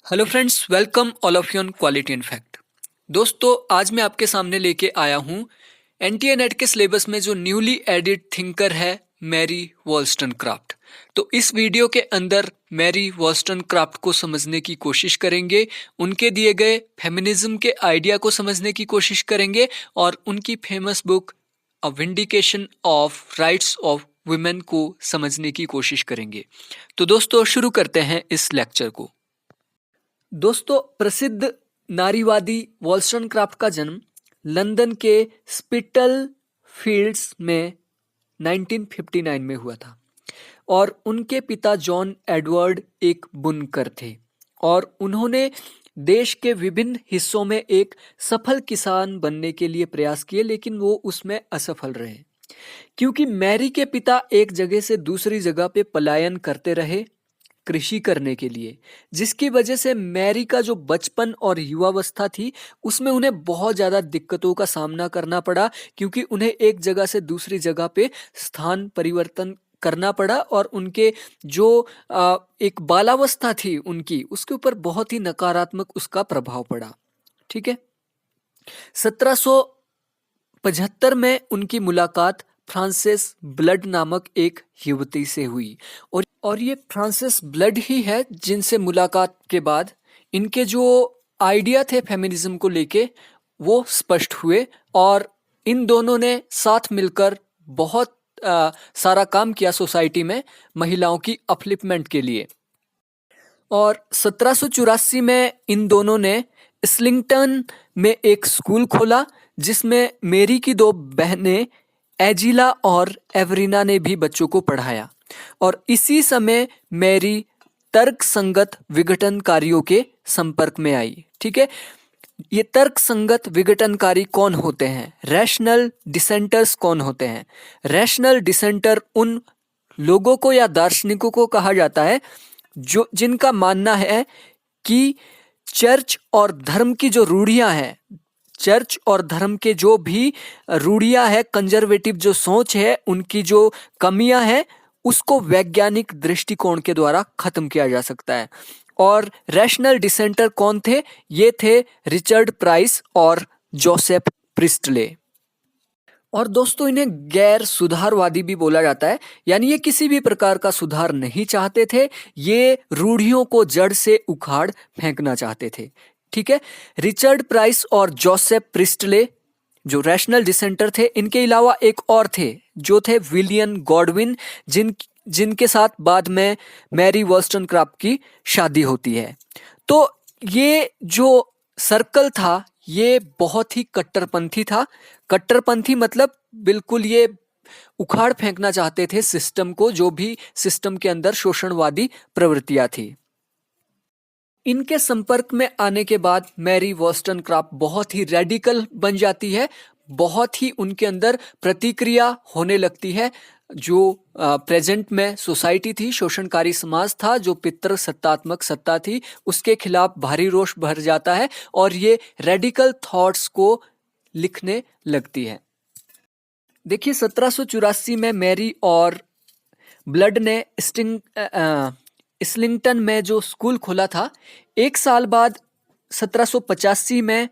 Hello friends, welcome all of you on quality in fact. दोस्तों, आज मैं आपके सामने लेके आया हूँ एनटीए नेट के सिलेबस में जो न्यूली एडिड थिंकर है मैरी वॉल्स्टनक्राफ्ट। तो इस वीडियो के अंदर मैरी वॉल्स्टनक्राफ्ट को समझने की कोशिश करेंगे, उनके दिए गए फेमिनिज्म के आइडिया को समझने की कोशिश करेंगे और उनकी famous book a vindication of rights of women को समझने की कोशिश करेंगे। तो दोस्तों, शुरू करते हैं इस लेक्चर को। दोस्तों, प्रसिद्ध नारीवादी वॉल्स्टनक्राफ्ट का जन्म लंदन के स्पिटल फील्ड्स में 1959 में हुआ था और उनके पिता जॉन एडवर्ड एक बुनकर थे और उन्होंने देश के विभिन्न हिस्सों में एक सफल किसान बनने के लिए प्रयास किए, लेकिन वो उसमें असफल रहे क्योंकि मैरी के पिता एक जगह से दूसरी जगह पे पलायन करते रहे कृषि करने के लिए, जिसकी वजह से मैरी का जो बचपन और युवावस्था थी उसमें उन्हें बहुत ज़्यादा दिक्कतों का सामना करना पड़ा क्योंकि उन्हें एक जगह से दूसरी जगह पे स्थान परिवर्तन करना पड़ा और उनके जो एक बालावस्था थी उनकी, उसके ऊपर बहुत ही नकारात्मक उसका प्रभाव पड़ा। ठीक है। 1775 में उनकी मुलाकात फ्रांसिस ब्लड नामक एक युवती से हुई और ये फ्रांसिस ब्लड ही है जिनसे मुलाकात के बाद इनके जो आइडिया थे फेमिनिज्म को लेके वो स्पष्ट हुए और इन दोनों ने साथ मिलकर बहुत सारा काम किया सोसाइटी में महिलाओं की अपलिफ्टमेंट के लिए। और 1784 में इन दोनों ने इस्लिंगटन में एक स्कूल खोला जिसमें मेरी की दो बहनें एजिला और एवरीना ने भी बच्चों को पढ़ाया और इसी समय मैरी तर्क संगत विघटनकारियों के संपर्क में आई। ठीक है। ये तर्क संगत विघटनकारी कौन होते हैं? रैशनल डिसेंटर्स कौन होते हैं? रैशनल डिसेंटर उन लोगों को या दार्शनिकों को कहा जाता है जो जिनका मानना है कि चर्च और धर्म की जो रूढ़ियां हैं, चर्च और धर्म के जो भी रूढ़ियां है, कंजर्वेटिव जो सोच है, उनकी जो कमियां हैं उसको वैज्ञानिक दृष्टिकोण के द्वारा खत्म किया जा सकता है। और रैशनल डिसेंटर कौन थे? ये थे रिचर्ड प्राइस और जोसेफ प्रिस्टले। और दोस्तों, इन्हें गैर सुधारवादी भी बोला जाता है, यानी ये किसी भी प्रकार का सुधार नहीं चाहते थे, ये रूढ़ियों को जड़ से उखाड़ फेंकना चाहते थे। ठीक है। रिचर्ड प्राइस और जोसेफ प्रिस्टले जो रैशनल डिसेंटर थे, इनके अलावा एक और थे जो थे विलियम गॉडविन, जिनके साथ बाद में मैरी वॉल्स्टनक्राफ्ट की शादी होती है। तो ये जो सर्कल था ये बहुत ही कट्टरपंथी था। कट्टरपंथी मतलब बिल्कुल ये उखाड़ फेंकना चाहते थे सिस्टम को, जो भी सिस्टम के अंदर शोषणवादी प्रवृत्तियां थी। इनके संपर्क में आने के बाद मैरी वॉल्स्टनक्राफ्ट बहुत ही रेडिकल बन जाती है, बहुत ही उनके अंदर प्रतिक्रिया होने लगती है। जो प्रेजेंट में सोसाइटी थी, शोषणकारी समाज था, जो पितृ सत्तात्मक सत्ता थी, उसके खिलाफ भारी रोष भर जाता है और ये रेडिकल थॉट्स को लिखने लगती है। देखिए, 1784 में मैरी और ब्लड ने इस्लिंगटन में जो स्कूल खोला था, एक साल बाद 1785 में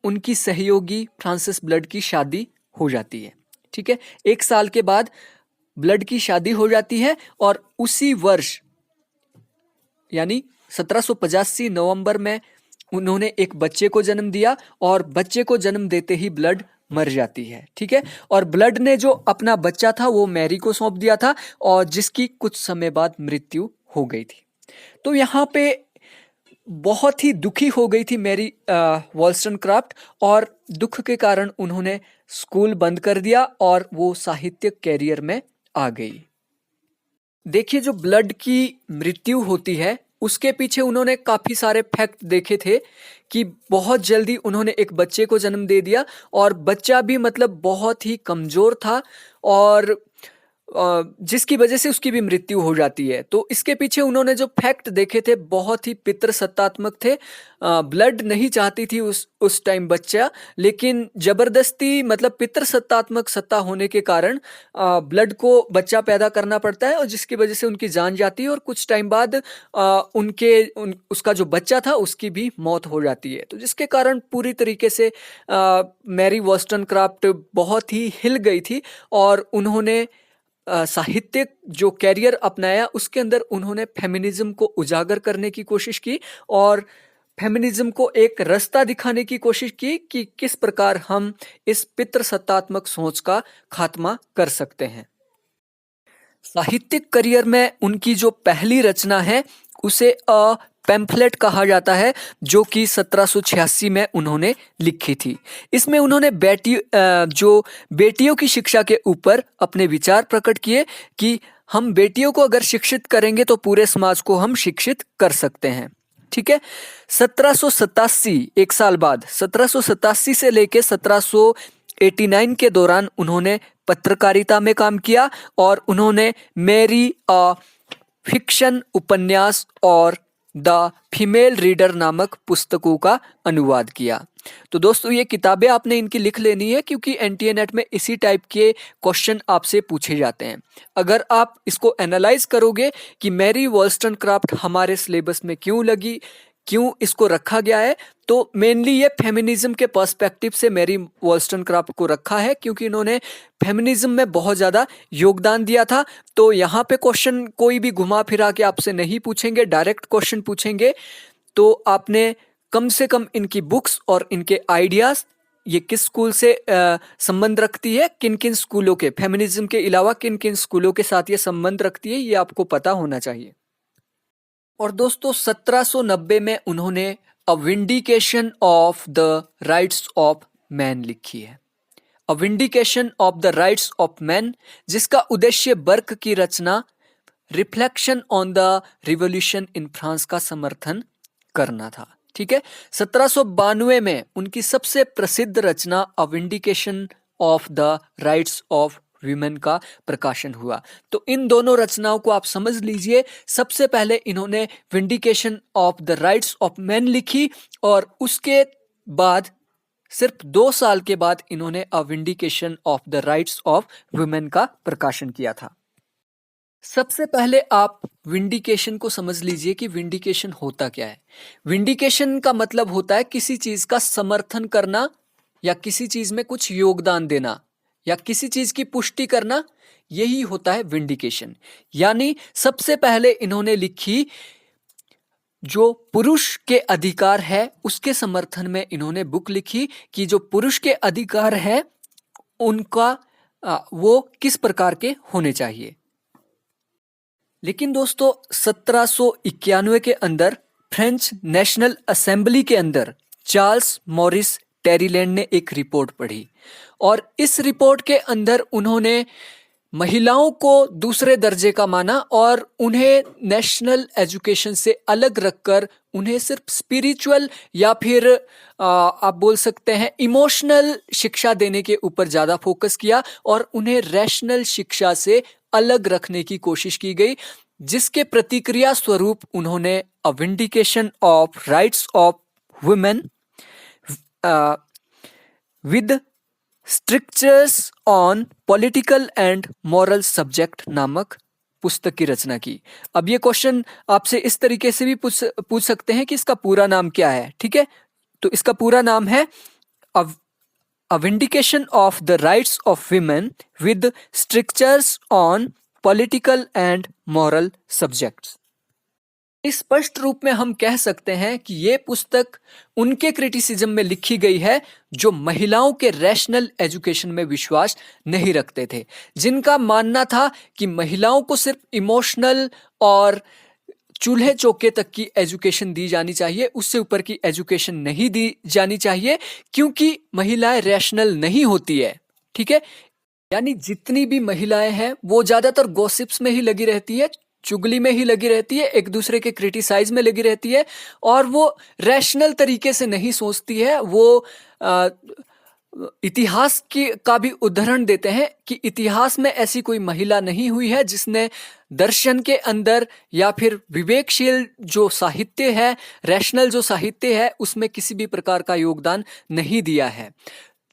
उनकी सहयोगी फ्रांसिस ब्लड की शादी हो जाती है। ठीक है। एक साल के बाद ब्लड की शादी हो जाती है और उसी वर्ष यानी 1785 नवंबर में उन्होंने एक बच्चे को जन्म दिया और बच्चे को जन्म देते ही ब्लड मर जाती है। ठीक है। और ब्लड ने जो अपना बच्चा था वो मैरी को सौंप दिया था और जिसकी कुछ समय बाद मृत्यु हो गई थी। तो यहाँ पे बहुत ही दुखी हो गई थी मैरी वॉल्स्टनक्राफ्ट और दुख के कारण उन्होंने स्कूल बंद कर दिया और वो साहित्यिक कैरियर में आ गई। देखिए, जो ब्लड की मृत्यु होती है उसके पीछे उन्होंने काफी सारे फैक्ट देखे थे कि बहुत जल्दी उन्होंने एक बच्चे को जन्म दे दिया और बच्चा भी मतलब बहुत ही कमजोर था और जिसकी वजह से उसकी भी मृत्यु हो जाती है। तो इसके पीछे उन्होंने जो फैक्ट देखे थे बहुत ही पितृसत्तात्मक थे। ब्लड नहीं चाहती थी उस टाइम बच्चा, लेकिन जबरदस्ती मतलब पितृसत्तात्मक सत्ता होने के कारण ब्लड को बच्चा पैदा करना पड़ता है और जिसकी वजह से उनकी जान जाती है और कुछ टाइम बाद उसका जो बच्चा था उसकी भी मौत हो जाती है। तो जिसके कारण पूरी तरीके से मैरी वॉस्टनक्राफ्ट बहुत ही हिल गई थी और उन्होंने साहित्यिक जो कैरियर अपनाया उसके अंदर उन्होंने फेमिनिज्म को उजागर करने की कोशिश की और फेमिनिज्म को एक रास्ता दिखाने की कोशिश की कि किस प्रकार हम इस पितृसत्तात्मक सोच का खात्मा कर सकते हैं। साहित्यिक करियर में उनकी जो पहली रचना है उसे पैम्फलेट कहा जाता है, जो कि 1786 में उन्होंने लिखी थी। इसमें उन्होंने बेटियों की शिक्षा के ऊपर अपने विचार प्रकट किए कि हम बेटियों को अगर शिक्षित करेंगे तो पूरे समाज को हम शिक्षित कर सकते हैं। ठीक है। 1787 एक साल बाद 1787 से लेके 1789 के दौरान उन्होंने पत्रकारिता में काम किया और उन्होंने मैरी फिक्शन उपन्यास और द फीमेल रीडर नामक पुस्तकों का अनुवाद किया। तो दोस्तों ये किताबें आपने इनकी लिख लेनी है क्योंकि एनटीए नेट में इसी टाइप के क्वेश्चन आपसे पूछे जाते हैं। अगर आप इसको एनालाइज करोगे कि मैरी वॉल्स्टनक्राफ्ट हमारे सिलेबस में क्यों लगी, क्यों इसको रखा गया है, तो मेनली ये फेमिनिज्म के पर्सपेक्टिव से मैरी वॉल्स्टनक्राफ्ट को रखा है क्योंकि इन्होंने फेमिनिज्म में बहुत ज़्यादा योगदान दिया था। तो यहाँ पे क्वेश्चन कोई भी घुमा फिरा के आपसे नहीं पूछेंगे, डायरेक्ट क्वेश्चन पूछेंगे। तो आपने कम से कम इनकी बुक्स और इनके आइडियाज़, ये किस स्कूल से संबंध रखती है, किन किन स्कूलों के, फेमिनिज्म के अलावा किन किन स्कूलों के साथ ये संबंध रखती है, ये आपको पता होना चाहिए। और दोस्तों 1790 में उन्होंने a vindication of the rights of man लिखी है। A vindication of the rights of man, जिसका उद्देश्य बर्क की रचना reflection on the revolution in France का समर्थन करना था। ठीक है। 1792 में उनकी सबसे प्रसिद्ध रचना a vindication of the rights of women का प्रकाशन हुआ। तो इन दोनों रचनाओं को आप समझ लीजिए। सबसे पहले इन्होंने vindication of the rights of man लिखी और उसके बाद सिर्फ 2 साल के बाद इन्होंने a vindication of the rights of women का प्रकाशन किया था। सबसे पहले आप विंडिकेशन को समझ लीजिए कि विंडिकेशन होता क्या है। विंडिकेशन का मतलब होता है किसी चीज का समर्थन करना या किसी चीज में कुछ योगदान देना या किसी चीज की पुष्टि करना, यही होता है विंडिकेशन। यानी सबसे पहले इन्होंने लिखी जो पुरुष के अधिकार है उसके समर्थन में इन्होंने बुक लिखी कि जो पुरुष के अधिकार है उनका वो किस प्रकार के होने चाहिए। लेकिन दोस्तों 1791 के अंदर फ्रेंच नेशनल असेंबली के अंदर चार्ल्स मॉरिस टेरीलैंड ने एक रिपोर्ट पढ़ी और इस रिपोर्ट के अंदर उन्होंने महिलाओं को दूसरे दर्जे का माना और उन्हें नेशनल एजुकेशन से अलग रखकर उन्हें सिर्फ स्पिरिचुअल या फिर आप बोल सकते हैं इमोशनल शिक्षा देने के ऊपर ज़्यादा फोकस किया और उन्हें रैशनल शिक्षा से अलग रखने की कोशिश की गई, जिसके प्रतिक्रिया स्वरूप उन्होंने a vindication of rights of women with strictures on political and moral subject नामक पुस्तक की रचना की। अब ये क्वेश्चन आपसे इस तरीके से भी पूछ सकते हैं कि इसका पूरा नाम क्या है। ठीक है, तो इसका पूरा नाम है a vindication of the rights of women with strictures on political and moral subjects. स्पष्ट रूप में हम कह सकते हैं कि ये पुस्तक उनके क्रिटिसिज्म में लिखी गई है जो महिलाओं के रैशनल एजुकेशन में विश्वास नहीं रखते थे, जिनका मानना था कि महिलाओं को सिर्फ इमोशनल और चूल्हे चौके तक की एजुकेशन दी जानी चाहिए, उससे ऊपर की एजुकेशन नहीं दी जानी चाहिए क्योंकि महिलाएं रैशनल नहीं होती है। ठीक है, यानी जितनी भी महिलाएं हैं वो ज्यादातर गॉसिप्स में ही लगी रहती है, चुगली में ही लगी रहती है, एक दूसरे के क्रिटिसाइज में लगी रहती है और वो रैशनल तरीके से नहीं सोचती है। वो इतिहास की का भी उदाहरण देते हैं कि इतिहास में ऐसी कोई महिला नहीं हुई है जिसने दर्शन के अंदर या फिर विवेकशील जो साहित्य है, रैशनल जो साहित्य है, उसमें किसी भी प्रकार का योगदान नहीं दिया है।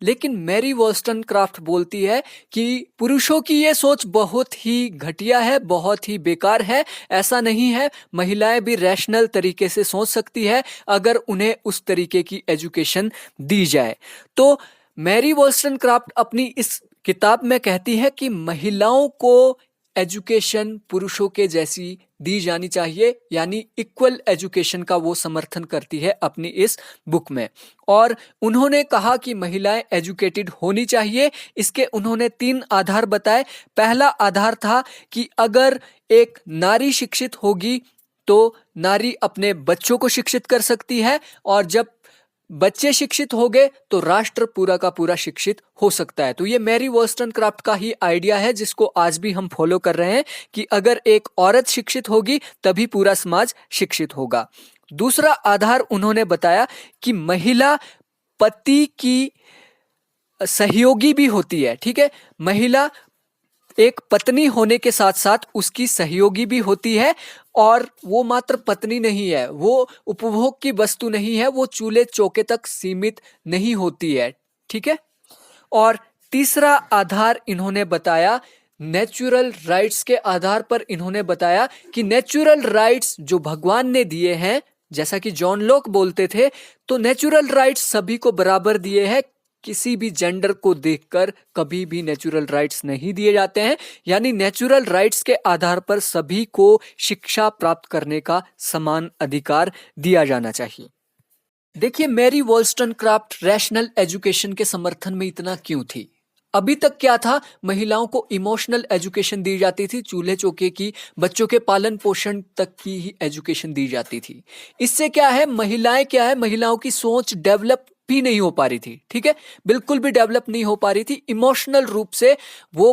लेकिन मैरी वॉल्स्टनक्राफ्ट बोलती है कि पुरुषों की ये सोच बहुत ही घटिया है, बहुत ही बेकार है। ऐसा नहीं है, महिलाएं भी रैशनल तरीके से सोच सकती है अगर उन्हें उस तरीके की एजुकेशन दी जाए। तो मैरी वॉल्स्टनक्राफ्ट अपनी इस किताब में कहती है कि महिलाओं को एजुकेशन पुरुषों के जैसी दी जानी चाहिए, यानी इक्वल एजुकेशन का वो समर्थन करती है अपनी इस बुक में। और उन्होंने कहा कि महिलाएं एजुकेटेड होनी चाहिए। इसके उन्होंने 3 आधार बताए। पहला आधार था कि अगर एक नारी शिक्षित होगी तो नारी अपने बच्चों को शिक्षित कर सकती है, और जब बच्चे शिक्षित हो गए तो राष्ट्र पूरा का पूरा शिक्षित हो सकता है। तो ये मैरी वॉल्स्टनक्राफ्ट का ही आइडिया है जिसको आज भी हम फॉलो कर रहे हैं कि अगर एक औरत शिक्षित होगी तभी पूरा समाज शिक्षित होगा। दूसरा आधार उन्होंने बताया कि महिला पति की सहयोगी भी होती है। ठीक है, महिला एक पत्नी होने के साथ साथ उसकी सहयोगी भी होती है, और वो मात्र पत्नी नहीं है, वो उपभोग की वस्तु नहीं है, वो चूल्हे चौके तक सीमित नहीं होती है। ठीक है, और तीसरा आधार इन्होंने बताया नेचुरल राइट्स के आधार पर। इन्होंने बताया कि नेचुरल राइट्स जो भगवान ने दिए हैं, जैसा कि जॉन लॉक बोलते थे, तो नेचुरल राइट्स सभी को बराबर दिए हैं। किसी भी जेंडर को देखकर कभी भी नेचुरल राइट्स नहीं दिए जाते हैं, यानी नेचुरल राइट्स के आधार पर सभी को शिक्षा प्राप्त करने का समान अधिकार दिया जाना चाहिए। देखिए, मैरी वॉल्स्टनक्राफ्ट रैशनल एजुकेशन के समर्थन में इतना क्यों थी? अभी तक क्या था, महिलाओं को इमोशनल एजुकेशन दी जाती थी, चूल्हे चौके की, बच्चों के पालन पोषण तक की ही एजुकेशन दी जाती थी। इससे क्या है, महिलाओं की सोच डेवलप भी नहीं हो पा रही थी। ठीक है, बिल्कुल भी डेवलप नहीं हो पा रही थी। इमोशनल रूप से वो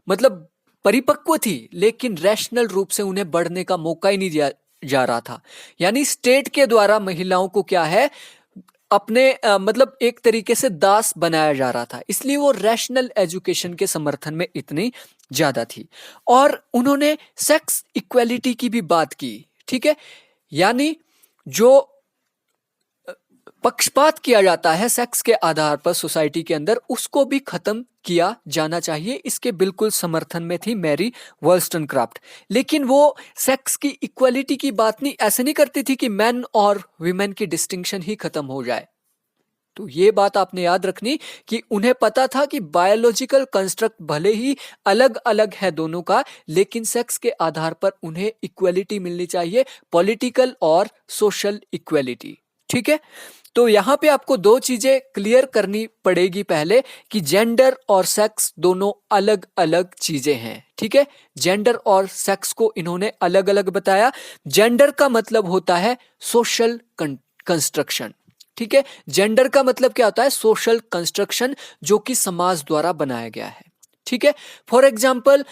मतलब परिपक्व थी, लेकिन रैशनल रूप से उन्हें बढ़ने का मौका ही नहीं दिया जा रहा था। यानी स्टेट के द्वारा महिलाओं को क्या है, अपने मतलब एक तरीके से दास बनाया जा रहा था, इसलिए वो रैशनल एजुकेशन के समर्थन में इतनी ज्यादा थी। और उन्होंने सेक्स इक्वेलिटी की भी बात की। ठीक है, यानी जो पक्षपात किया जाता है सेक्स के आधार पर सोसाइटी के अंदर, उसको भी खत्म किया जाना चाहिए। इसके बिल्कुल समर्थन में थी मैरी वॉल्स्टनक्राफ्ट। लेकिन वो सेक्स की इक्वालिटी की बात नहीं ऐसे नहीं करती थी कि मेन और विमेन की डिस्टिंक्शन ही खत्म हो जाए। तो ये बात आपने याद रखनी कि उन्हें पता था कि बायोलॉजिकल कंस्ट्रक्ट भले ही अलग अलग है दोनों का, लेकिन सेक्स के आधार पर उन्हें इक्वालिटी मिलनी चाहिए, पॉलिटिकल और सोशल इक्वालिटी। ठीक है, तो यहां पे आपको 2 चीजें क्लियर करनी पड़ेगी पहले, कि जेंडर और सेक्स दोनों अलग अलग चीजें हैं। ठीक है, जेंडर और सेक्स को इन्होंने अलग अलग बताया। जेंडर का मतलब होता है सोशल कंस्ट्रक्शन। ठीक है, जेंडर का मतलब क्या होता है, सोशल कंस्ट्रक्शन जो कि समाज द्वारा बनाया गया है। ठीक है, फॉर एग्जाम्पल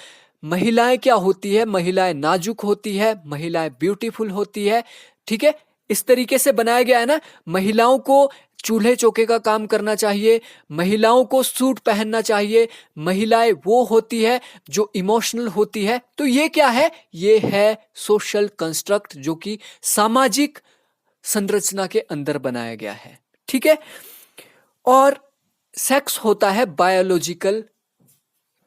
महिलाएं क्या होती है, महिलाएं नाजुक होती है, महिलाएं ब्यूटीफुल होती है। ठीक है, इस तरीके से बनाया गया है ना। महिलाओं को चूल्हे चौके का काम करना चाहिए, महिलाओं को सूट पहनना चाहिए, महिलाएं वो होती है जो इमोशनल होती है। तो ये क्या है, ये है सोशल कंस्ट्रक्ट जो कि सामाजिक संरचना के अंदर बनाया गया है। ठीक है, और सेक्स होता है बायोलॉजिकल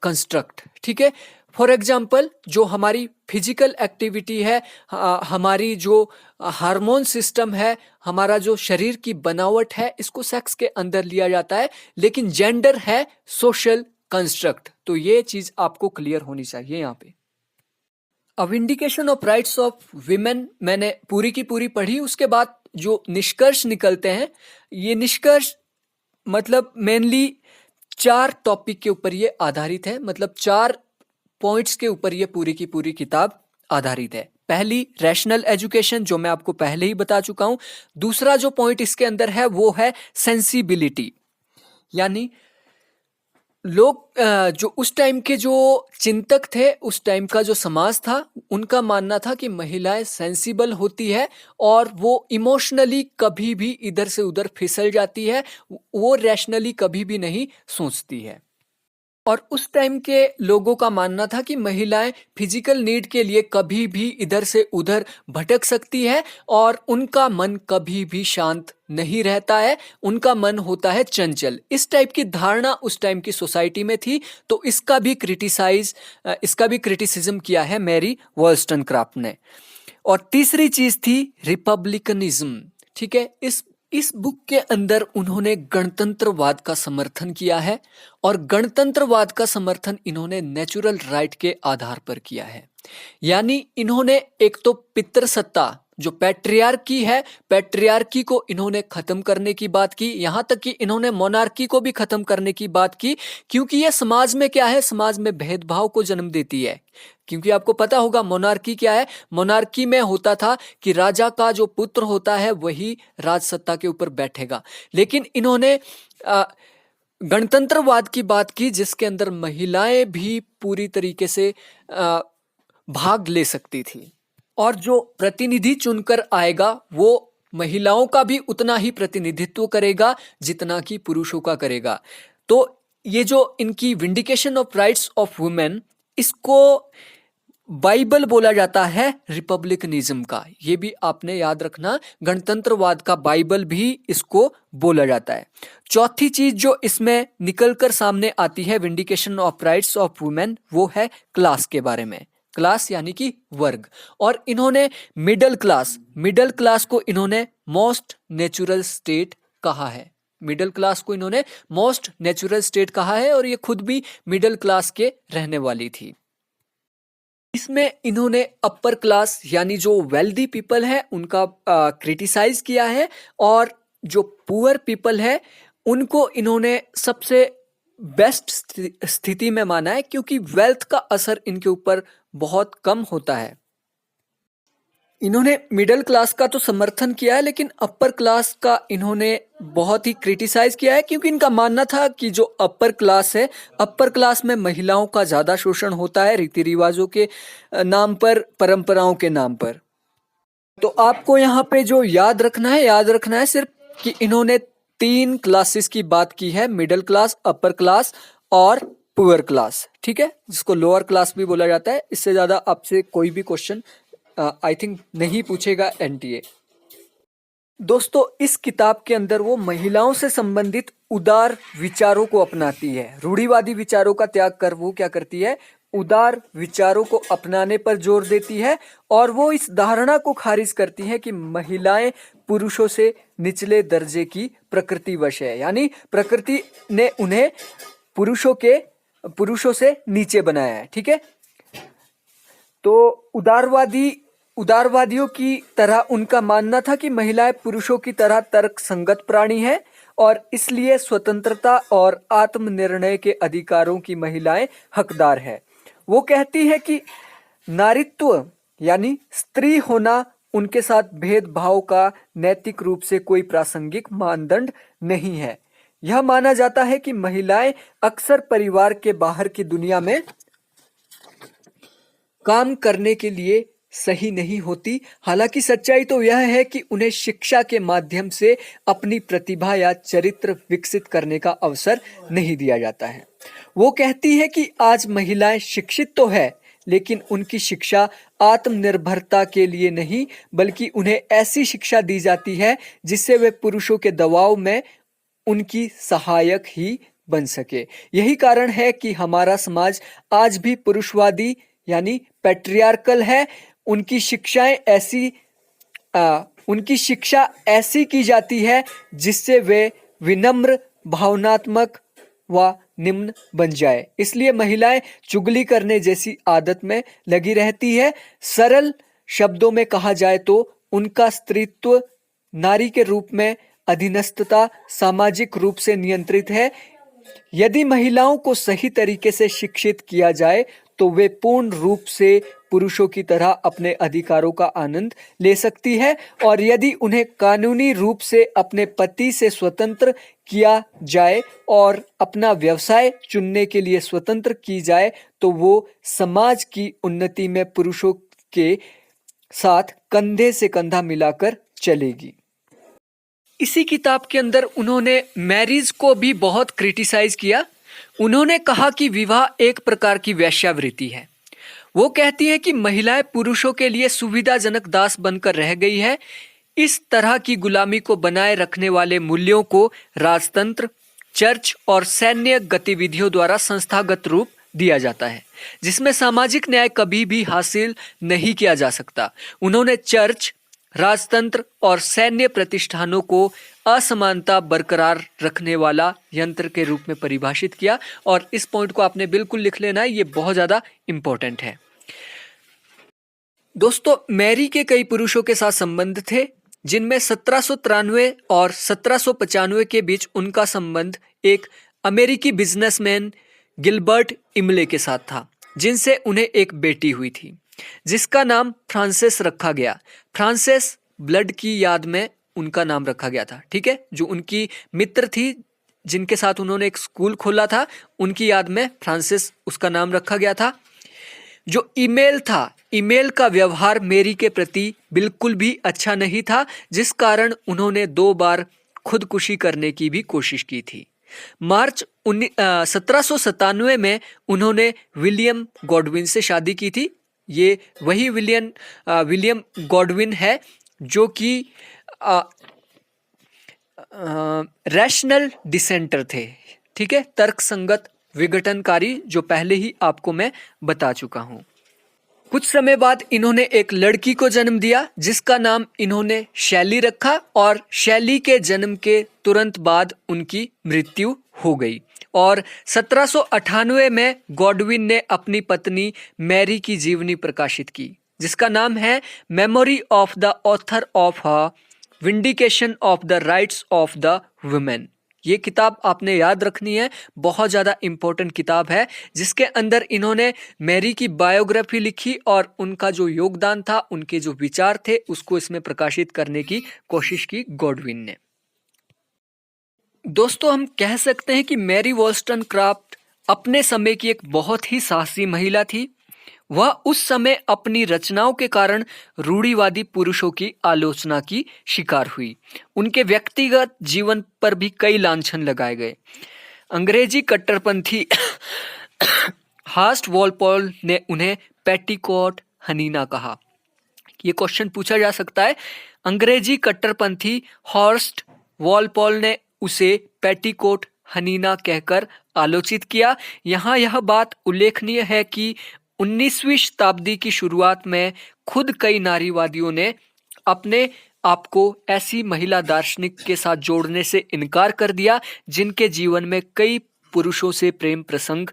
कंस्ट्रक्ट। ठीक है, फॉर एग्जाम्पल जो हमारी फिजिकल एक्टिविटी है, हमारी जो हार्मोन सिस्टम है, हमारा जो शरीर की बनावट है, इसको सेक्स के अंदर लिया जाता है। लेकिन जेंडर है सोशल कंस्ट्रक्ट। तो ये चीज आपको क्लियर होनी चाहिए यहाँ पे। अब vindication of rights of women मैंने पूरी की पूरी पढ़ी। उसके बाद जो निष्कर्ष निकलते हैं, ये निष्कर्ष मतलब मेनली 4 टॉपिक के ऊपर ये आधारित है, मतलब 4 पॉइंट्स के ऊपर ये पूरी की पूरी किताब आधारित है। पहली, रैशनल एजुकेशन, जो मैं आपको पहले ही बता चुका हूं। दूसरा जो पॉइंट इसके अंदर है वो है सेंसिबिलिटी, यानी लोग जो उस टाइम के जो चिंतक थे, उस टाइम का जो समाज था, उनका मानना था कि महिलाएं सेंसिबल होती है और वो इमोशनली कभी भी इधर से उधर फिसल जाती है, वो रैशनली कभी भी नहीं सोचती है। और उस टाइम के लोगों का मानना था कि महिलाएं फिजिकल नीड के लिए कभी भी इधर से उधर भटक सकती है और उनका मन कभी भी शांत नहीं रहता है, उनका मन होता है चंचल। इस टाइप की धारणा उस टाइम की सोसाइटी में थी, तो इसका भी क्रिटिसिज्म किया है मैरी वॉलस्टनक्राफ्ट ने। और तीसरी चीज थी रिपब्लिकनिज्म। ठीक है, इस बुक के अंदर उन्होंने गणतंत्रवाद का समर्थन किया है और गणतंत्रवाद का समर्थन इन्होंने नेचुरल राइट के आधार पर किया है। यानी इन्होंने एक तो पितृसत्ता जो पैट्रियार्की है, पैट्रियार्की को इन्होंने खत्म करने की बात की, यहां तक कि इन्होंने मोनार्की को भी खत्म करने की बात की, क्योंकि यह समाज में क्या है, समाज में भेदभाव को जन्म देती है। क्योंकि आपको पता होगा मोनार्की क्या है, मोनार्की में होता था कि राजा का जो पुत्र होता है वही राजसत्ता के ऊपर बैठेगा, लेकिन इन्होंने गणतंत्रवाद की बात की जिसके अंदर महिलाएं भी पूरी तरीके से भाग ले सकती थी और जो प्रतिनिधि चुनकर आएगा वो महिलाओं का भी उतना ही प्रतिनिधित्व करेगा जितना कि पुरुषों का करेगा। तो ये जो इनकी vindication of rights of women, इसको बाइबल बोला जाता है रिपब्लिकनिज्म का। ये भी आपने याद रखना, गणतंत्रवाद का बाइबल भी इसको बोला जाता है। चौथी चीज जो इसमें निकलकर सामने आती है vindication of rights of women, वो है क्लास के बारे में। क्लास यानी कि वर्ग। और इन्होंने मिडिल क्लास को इन्होंने मोस्ट नेचुरल स्टेट कहा है। मिडिल क्लास को इन्होंने मोस्ट नेचुरल स्टेट कहा है और ये खुद भी मिडिल क्लास के रहने वाली थी। इसमें इन्होंने अपर क्लास यानी जो वेल्दी पीपल है उनका क्रिटिसाइज किया है और जो पुअर पीपल है उनको इन्होंने सबसे बेस्ट स्थिति में माना है, क्योंकि वेल्थ का असर इनके ऊपर बहुत कम होता है। इन्होंने मिडिल क्लास का तो समर्थन किया है, लेकिन अपर क्लास का इन्होंने बहुत ही क्रिटिसाइज किया है, क्योंकि इनका मानना था कि जो अपर क्लास है, अपर क्लास में महिलाओं का ज्यादा शोषण होता है रीति रिवाजों के नाम पर, परंपराओं के नाम पर। तो आपको यहाँ पे जो याद रखना है सिर्फ कि इन्होंने 3 क्लासेस की बात की है, मिडिल क्लास, अपर क्लास और पुअर क्लास। ठीक है, जिसको लोअर क्लास भी बोला जाता है। इससे ज्यादा आपसे कोई भी क्वेश्चन आई थिंक नहीं पूछेगा एनटीए। दोस्तों, इस किताब के अंदर वो महिलाओं से संबंधित उदार विचारों को अपनाती है। रूढ़िवादी विचारों का त्याग कर वो क्या करती है, उदार विचारों को अपनाने पर जोर देती है और वो इस धारणा को खारिज करती है कि महिलाएं पुरुषों से निचले दर्जे की प्रकृतिवश है, यानी प्रकृति ने उन्हें पुरुषों से नीचे बनाया है। ठीक है, तो उदारवादियों की तरह उनका मानना था कि महिलाएं पुरुषों की तरह तर्क संगत प्राणी हैं और इसलिए स्वतंत्रता और आत्मनिर्णय के अधिकारों की महिलाएं हकदार है। वो कहती है कि नारीत्व यानी स्त्री होना उनके साथ भेदभाव का नैतिक रूप से कोई प्रासंगिक मानदंड नहीं है। यह माना जाता है कि महिलाएं अक्सर परिवार के बाहर की दुनिया में काम करने के लिए सही नहीं होती। हालांकि सच्चाई तो यह है कि उन्हें शिक्षा के माध्यम से अपनी प्रतिभा या चरित्र विकसित करने का अवसर नहीं दिया जाता है। वो कहती है कि आज महिलाएं शिक्षित तो है, लेकिन उनकी शिक्षा आत्मनिर्भरता के लिए नहीं, बल्कि उन्हें ऐसी शिक्षा दी जाती है जिससे वे पुरुषों के दबाव में उनकी सहायक ही बन सके। यही कारण है कि हमारा समाज आज भी पुरुषवादी यानी पैट्रियार्कल है। उनकी शिक्षा ऐसी की जाती है जिससे वे विनम्र, भावनात्मक व निम्न बन जाए। इसलिए महिलाएं चुगली करने जैसी आदत में लगी रहती है। सरल शब्दों में कहा जाए तो उनका स्त्रीत्व नारी के रूप में अधीनस्थता सामाजिक रूप से नियंत्रित है। यदि महिलाओं को सही तरीके से शिक्षित किया जाए तो वे पूर्ण रूप से पुरुषों की तरह अपने अधिकारों का आनंद ले सकती है, और यदि उन्हें कानूनी रूप से अपने पति से स्वतंत्र किया जाए और अपना व्यवसाय चुनने के लिए स्वतंत्र की जाए तो वो समाज की उन्नति में पुरुषों के साथ कंधे से कंधा मिलाकर चलेगी। इसी किताब के अंदर उन्होंने मैरिज को भी बहुत क्रिटिसाइज किया। उन्होंने कहा कि विवाह एक प्रकार की वेश्यावृत्ति है। वो कहती हैं कि महिलाएं पुरुषों के लिए सुविधाजनक दास बनकर रह गई है। इस तरह की गुलामी को बनाए रखने वाले मूल्यों को राजतंत्र, चर्च और सैन्य गतिविधियों द्वारा संस्थागत रूप दिया जाता है, जिसमें सामाजिक न्याय कभी भी हासिल नहीं किया जा सकता। उन्होंने चर्च, राजतंत्र और सैन्य प्रतिष्ठानों को असमानता बरकरार रखने वाला यंत्र के रूप में परिभाषित किया, और इस पॉइंट को आपने बिल्कुल लिख लेना है, ये बहुत ज़्यादा इम्पोर्टेंट है। दोस्तों, मैरी के कई पुरुषों के साथ संबंध थे, जिनमें 1793 और 1795 के बीच उनका संबंध एक अमेरिकी बिजनेसमैन गिलबर्ट इमले के साथ था, जिनसे उन्हें एक बेटी हुई थी जिसका नाम फ्रांसेस रखा गया। फ्रांसेस ब्लड की याद में उनका नाम रखा गया था, ठीक है। जो उनकी मित्र थी जिनके साथ उन्होंने एक स्कूल खोला था, उनकी याद में फ्रांसिस उसका नाम रखा गया था। जो ईमेल था, ईमेल का व्यवहार मेरी के प्रति बिल्कुल भी अच्छा नहीं था, जिस कारण उन्होंने 2 बार खुदकुशी करने की भी कोशिश की थी। मार्च 1797 में उन्होंने विलियम गॉडविन से शादी की थी। ये वही विलियम गॉडविन है जो कि रैशनल डिसेंटर थे, ठीक है, तर्कसंगत विघटनकारी, जो पहले ही आपको मैं बता चुका हूं। कुछ समय बाद इन्होंने एक लड़की को जन्म दिया जिसका नाम इन्होंने शैली रखा, और शैली के जन्म के तुरंत बाद उनकी मृत्यु हो गई। और 1798 में गॉडविन ने अपनी पत्नी मैरी की जीवनी प्रकाशित की, जिसका नाम है memory of the author of vindication of the rights of the women. ये किताब आपने याद रखनी है, बहुत ज़्यादा इम्पोर्टेंट किताब है, जिसके अंदर इन्होंने मैरी की बायोग्राफी लिखी और उनका जो योगदान था, उनके जो विचार थे, उसको इसमें प्रकाशित करने की कोशिश की गॉडविन ने। दोस्तों, हम कह सकते हैं कि मैरी वॉल्स्टनक्राफ्ट अपने समय की एक बहुत ही साहसी महिला थी। वह उस समय अपनी रचनाओं के कारण रूढ़िवादी पुरुषों की आलोचना की शिकार हुई। उनके व्यक्तिगत जीवन पर भी कई लांछन लगाए गए। अंग्रेजी कट्टरपंथी हॉर्स्ट वॉलपॉल ने उन्हें पेटिकोट हनीना कहा। ये क्वेश्चन पूछा जा सकता है। अंग्रेजी कट्टरपंथी हॉर्स्ट वॉलपॉल ने उसे पेटिकोट हनीना कहकर आलोचित किया। यहाँ यह बात उल्लेखनीय है कि 19वीं शताब्दी की शुरुआत में खुद कई नारीवादियों ने अपने आप को ऐसी महिला दार्शनिक के साथ जोड़ने से इनकार कर दिया जिनके जीवन में कई पुरुषों से प्रेम प्रसंग,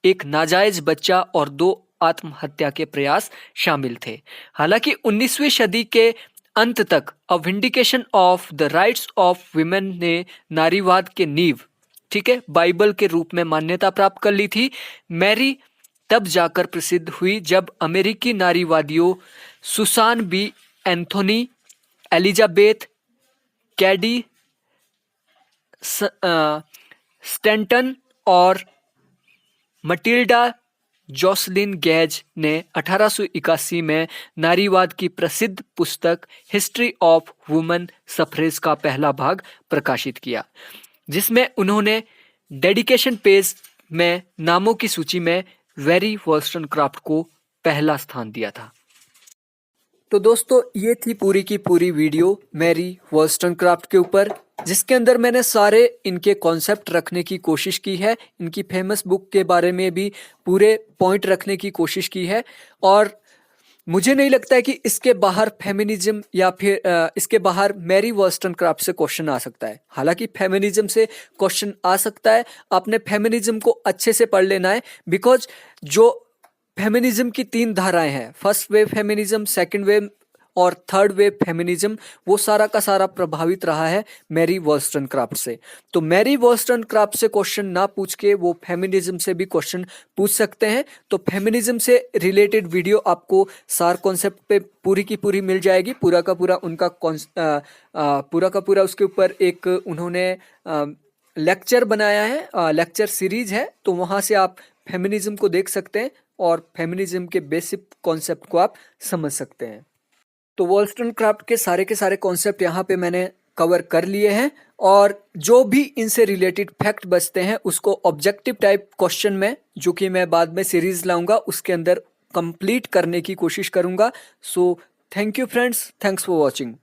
एक नाजायज बच्चा और 2 आत्महत्या के प्रयास शामिल थे। हालांकि 19वीं सदी के अंत तक a vindication of the rights of women ने नारीवाद के नींव, ठीक है, बाइबल के रूप में मान्यता प्राप्त कर ली थी। मैरी तब जाकर प्रसिद्ध हुई जब अमेरिकी नारीवादियों Susan B Anthony, Elizabeth Cady Stanton और मटिल्डा जोसलिन गेज ने 1881 में नारीवाद की प्रसिद्ध पुस्तक हिस्ट्री ऑफ वुमेन सफरेज का पहला भाग प्रकाशित किया, जिसमें उन्होंने डेडिकेशन पेज में नामों की सूची में मैरी वॉल्स्टनक्राफ्ट को पहला स्थान दिया था। तो दोस्तों, ये थी पूरी की पूरी वीडियो मैरी वॉल्स्टनक्राफ्ट के ऊपर, जिसके अंदर मैंने सारे इनके कॉन्सेप्ट रखने की कोशिश की है। इनकी फेमस बुक के बारे में भी पूरे पॉइंट रखने की कोशिश की है, और मुझे नहीं लगता है कि इसके बाहर फेमिनिज्म या फिर इसके बाहर मैरी वॉल्स्टनक्राफ्ट से क्वेश्चन आ सकता है। हालांकि फेमिनिज्म से क्वेश्चन आ सकता है, आपने फेमिनिज्म को अच्छे से पढ़ लेना है, बिकॉज जो फेमिनिज्म की 3 धाराएं हैं, first wave feminism, second wave और थर्ड वेव फेमिनिज्म, वो सारा का सारा प्रभावित रहा है मैरी वॉलस्टोनक्राफ्ट से। तो मैरी वॉलस्टोनक्राफ्ट से क्वेश्चन ना पूछ के वो फेमिनिज्म से भी क्वेश्चन पूछ सकते हैं। तो फेमिनिज्म से रिलेटेड वीडियो आपको सार कॉन्सेप्ट पे पूरी की पूरी मिल जाएगी। पूरा का पूरा उनका पूरा का पूरा उसके ऊपर एक उन्होंने लेक्चर बनाया है, लेक्चर सीरीज है। तो वहाँ से आप फेमिनिज्म को देख सकते हैं और फेमिनिज्म के बेसिक कॉन्सेप्ट को आप समझ सकते हैं। तो वॉलस्टोनक्राफ्ट के सारे कॉन्सेप्ट यहाँ पे मैंने कवर कर लिए हैं, और जो भी इनसे रिलेटेड फैक्ट बचते हैं उसको ऑब्जेक्टिव टाइप क्वेश्चन में, जो कि मैं बाद में सीरीज लाऊंगा, उसके अंदर कंप्लीट करने की कोशिश करूंगा। So thank you friends, thanks for watching.